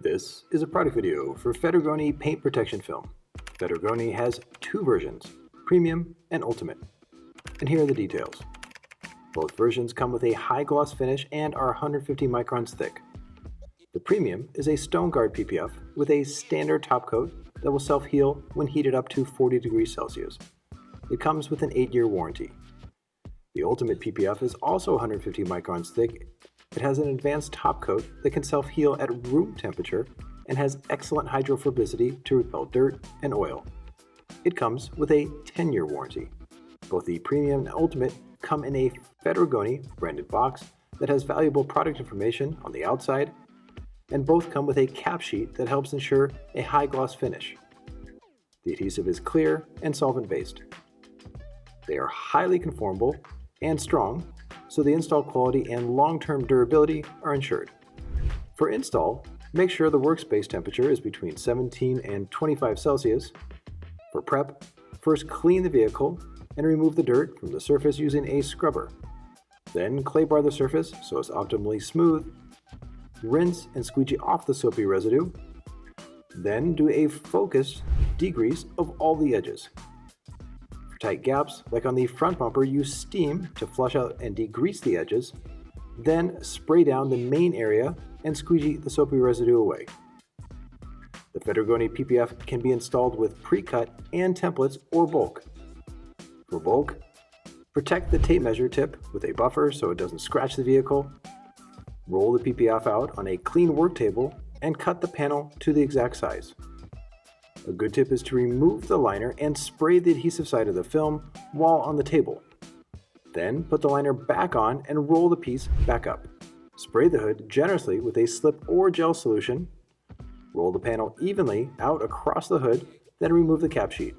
This is a product video for Federgoni paint protection film. Federgoni has two versions, Premium and Ultimate. And here are the details. Both versions come with a high gloss finish and are 150 microns thick. The Premium is a Stone Guard PPF with a standard top coat that will self-heal when heated up to 40 degrees Celsius. It comes with an 8-year warranty. The Ultimate PPF is also 150 microns thick. It has an advanced top coat that can self-heal at room temperature and has excellent hydrophobicity to repel dirt and oil. It comes with a 10-year warranty. Both the Premium and Ultimate come in a Federgoni branded box that has valuable product information on the outside, and both come with a cap sheet that helps ensure a high gloss finish. The adhesive is clear and solvent-based. They are highly conformable and strong, so the install quality and long-term durability are ensured. For install, make sure the workspace temperature is between 17 and 25 Celsius. For prep, first clean the vehicle and remove the dirt from the surface using a scrubber. Then clay bar the surface so it's optimally smooth. Rinse and squeegee off the soapy residue. Then do a focused degrease of all the edges. For tight gaps, like on the front bumper, use steam to flush out and degrease the edges. Then spray down the main area and squeegee the soapy residue away. The Federgoni PPF can be installed with pre-cut and templates or bulk. For bulk, protect the tape measure tip with a buffer so it doesn't scratch the vehicle. Roll the PPF out on a clean work table and cut the panel to the exact size. A good tip is to remove the liner and spray the adhesive side of the film while on the table. Then put the liner back on and roll the piece back up. Spray the hood generously with a slip or gel solution. Roll the panel evenly out across the hood, then remove the cap sheet.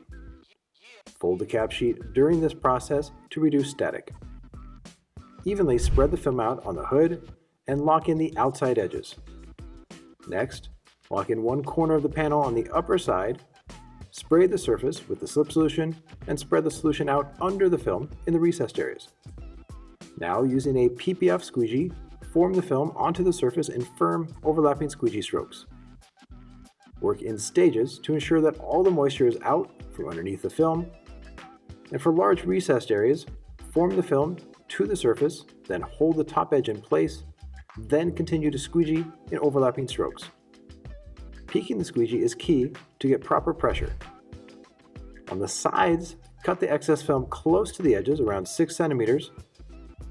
Fold the cap sheet during this process to reduce static. Evenly spread the film out on the hood and lock in the outside edges. Next, lock in one corner of the panel on the upper side, spray the surface with the slip solution, and spread the solution out under the film in the recessed areas. Now, using a PPF squeegee, form the film onto the surface in firm, overlapping squeegee strokes. Work in stages to ensure that all the moisture is out from underneath the film. And for large recessed areas, form the film to the surface, then hold the top edge in place, then continue to squeegee in overlapping strokes. Peaking the squeegee is key to get proper pressure. On the sides, cut the excess film close to the edges, around 6 centimeters.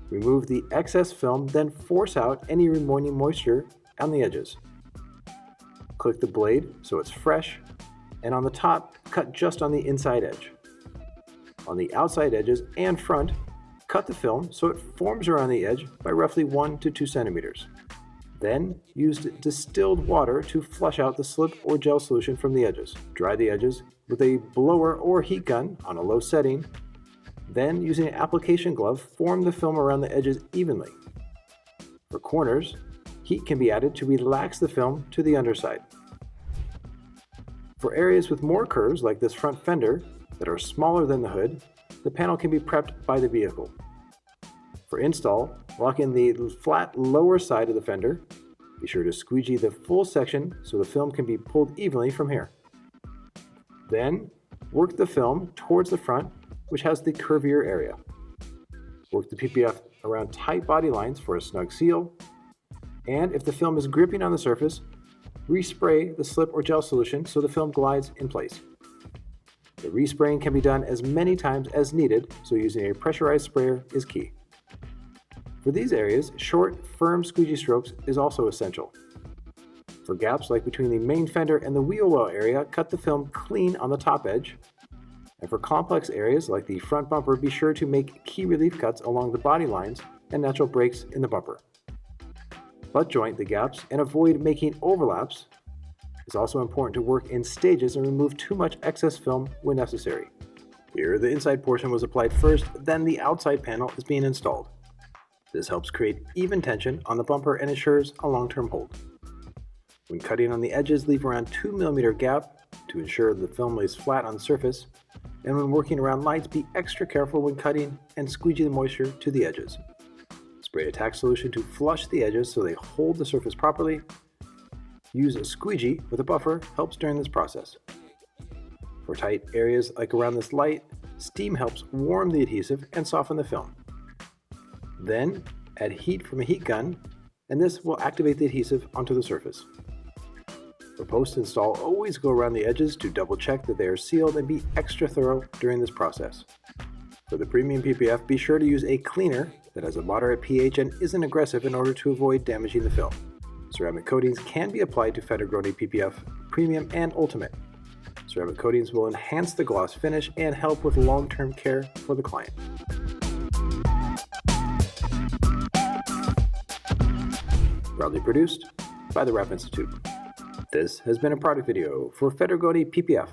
Remove the excess film, then force out any remaining moisture on the edges. Click the blade so it's fresh, and on the top, cut just on the inside edge. On the outside edges and front, cut the film so it forms around the edge by roughly 1 to 2 centimeters. Then use distilled water to flush out the slip or gel solution from the edges. Dry the edges with a blower or heat gun on a low setting. Then, using an application glove, form the film around the edges evenly. For corners, heat can be added to relax the film to the underside. For areas with more curves, like this front fender, that are smaller than the hood, the panel can be prepped by the vehicle. For install, lock in the flat lower side of the fender. Be sure to squeegee the full section so the film can be pulled evenly from here. Then, work the film towards the front, which has the curvier area. Work the PPF around tight body lines for a snug seal. And if the film is gripping on the surface, respray the slip or gel solution so the film glides in place. The respraying can be done as many times as needed, so using a pressurized sprayer is key. For these areas, short, firm squeegee strokes is also essential. For gaps like between the main fender and the wheel well area, cut the film clean on the top edge. And for complex areas like the front bumper, be sure to make key relief cuts along the body lines and natural breaks in the bumper. Butt joint the gaps and avoid making overlaps. It's also important to work in stages and remove too much excess film when necessary. Here, the inside portion was applied first, then the outside panel is being installed. This helps create even tension on the bumper and ensures a long-term hold. When cutting on the edges, leave around 2 mm gap to ensure the film lays flat on the surface, and when working around lights, be extra careful when cutting and squeegee the moisture to the edges. Spray a tack solution to flush the edges so they hold the surface properly. Use a squeegee with a buffer helps during this process. For tight areas like around this light, steam helps warm the adhesive and soften the film. Then, add heat from a heat gun, and this will activate the adhesive onto the surface. For post-install, always go around the edges to double check that they are sealed and be extra thorough during this process. For the premium PPF, be sure to use a cleaner that has a moderate pH and isn't aggressive in order to avoid damaging the film. Ceramic coatings can be applied to Federgoni PPF Premium and Ultimate. Ceramic coatings will enhance the gloss finish and help with long-term care for the client. Proudly produced by the Ri-Wrap Institute. This has been a product video for Federgoni PPF.